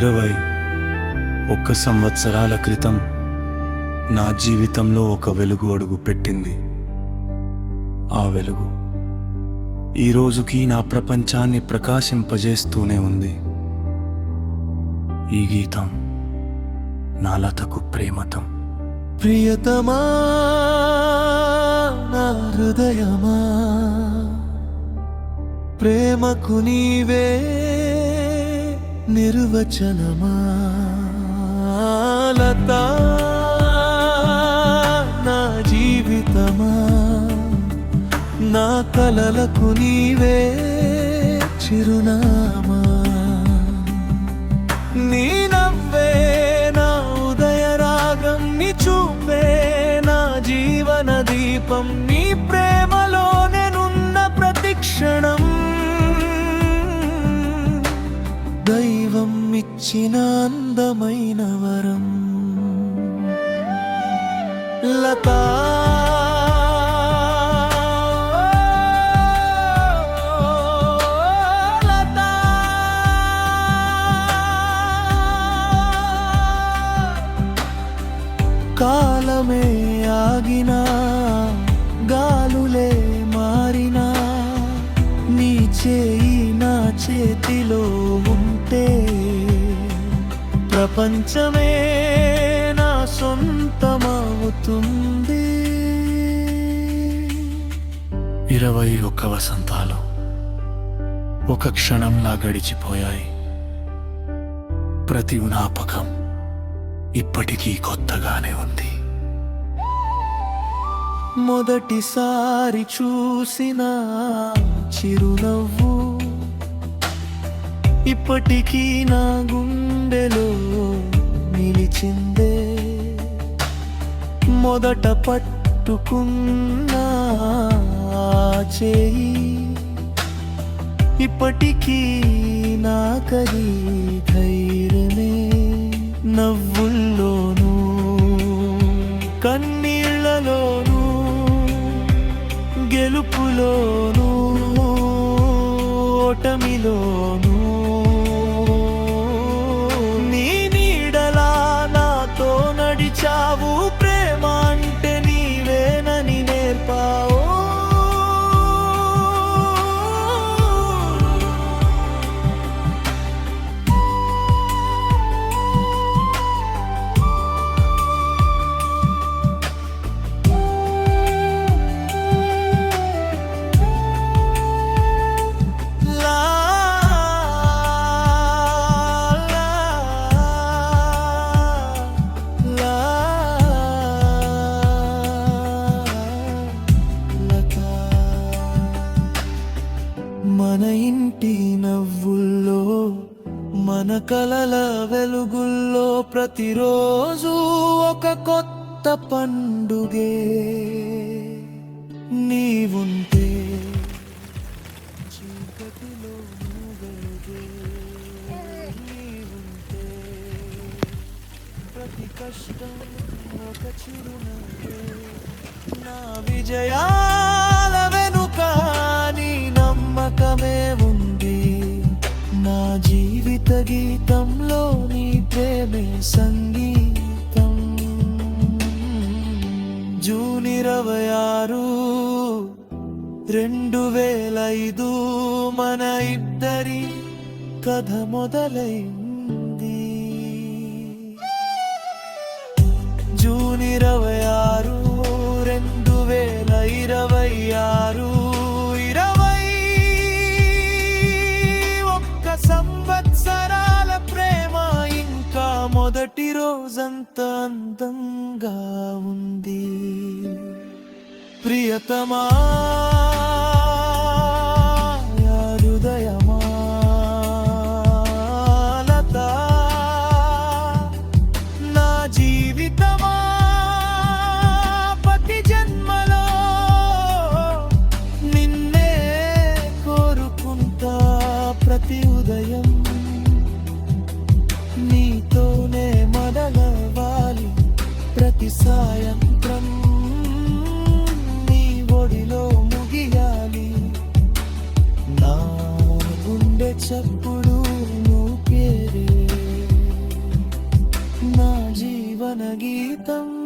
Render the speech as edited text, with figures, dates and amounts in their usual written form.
21 సంవత్సరాల క్రితం నా జీవితంలో ఒక వెలుగు అడుగు పెట్టింది. ఆ వెలుగు ఈ రోజుకి నా ప్రపంచాన్ని ప్రకాశింపజేస్తూనే ఉంది. ఈ గీతం నా లతకు ప్రేమతం. ప్రియతమా నా హృదయమా, ప్రేమకు నీవే నిర్వచనమా. లతా నా జీవితమా, నా కలలకు నీవే చిరునామా. నీ నవ్వే నా ఉదయ రాగం, నీ చూపే నా జీవన దీపం. నీ ప్రేమలో నేనున్న ప్రతి క్షణం దైవం ఇచ్చిన అందమైన వరం. లతా కాలమే ఆగినా, గాలులే మారినా, నీ చేయి నా చేతిలో ఉంటే ప్రపంచమే నా సొంతమవుతుంది. 21 వసంతాలు ఒక క్షణంలా గడిచిపోయాయి. ప్రతి జ్ఞాపకం ఇప్పటికీ కొత్తగానే ఉంది. మొదటిసారి చూసిన చిరునవ్వు ఇప్పటికీ నా గుండెలో నిలిచిందే. మొదట పట్టుకున్న చేయి ఇప్పటికీ నాకది ధైర్యమే. నవ్వుల్లోనూ కన్నీళ్లలోనూ, గెలుపులోనూ ఓటమిలోనూ నీ నీడలా నాతో నడిచావు. ప్రేమ అంటే నీవేనని నేర్పావు. మన ఇంటి నవ్వుల్లో, మన కలల వెలుగుల్లో ప్రతిరోజు ఒక కొత్త పండుగే. నీవుంటే చీకటిలో వెలుగే, నీవుంటే ప్రతి కష్టం ఒక చిరునవ్వే. నా విజయాల వెనుక నీ నమ్మకమే ఉంది. నా జీవిత గీతంలో నీ ప్రేమే సంగీతం. జూన్ 26, 2005 మన ఇద్దరి కథ మొదలైంది. జూన్ 26, 2026, 21 సంవత్సరాల ప్రేమ ఇంకా మొదటి రోజంత అందంగా ఉంది. ప్రియతమా హృదయమా, లతా నా జీవితమా, ప్రతి జన్మలో నిన్నే కోరుకుంటా. ప్రతి ఉదయం నీతోనే మొదలవ్వాలి, ప్రతి సాయంత్రం నీ ఒడిలో ముగియాలి. నా గుండె చప్పుడు నువ్వు పేరే. మన గీతం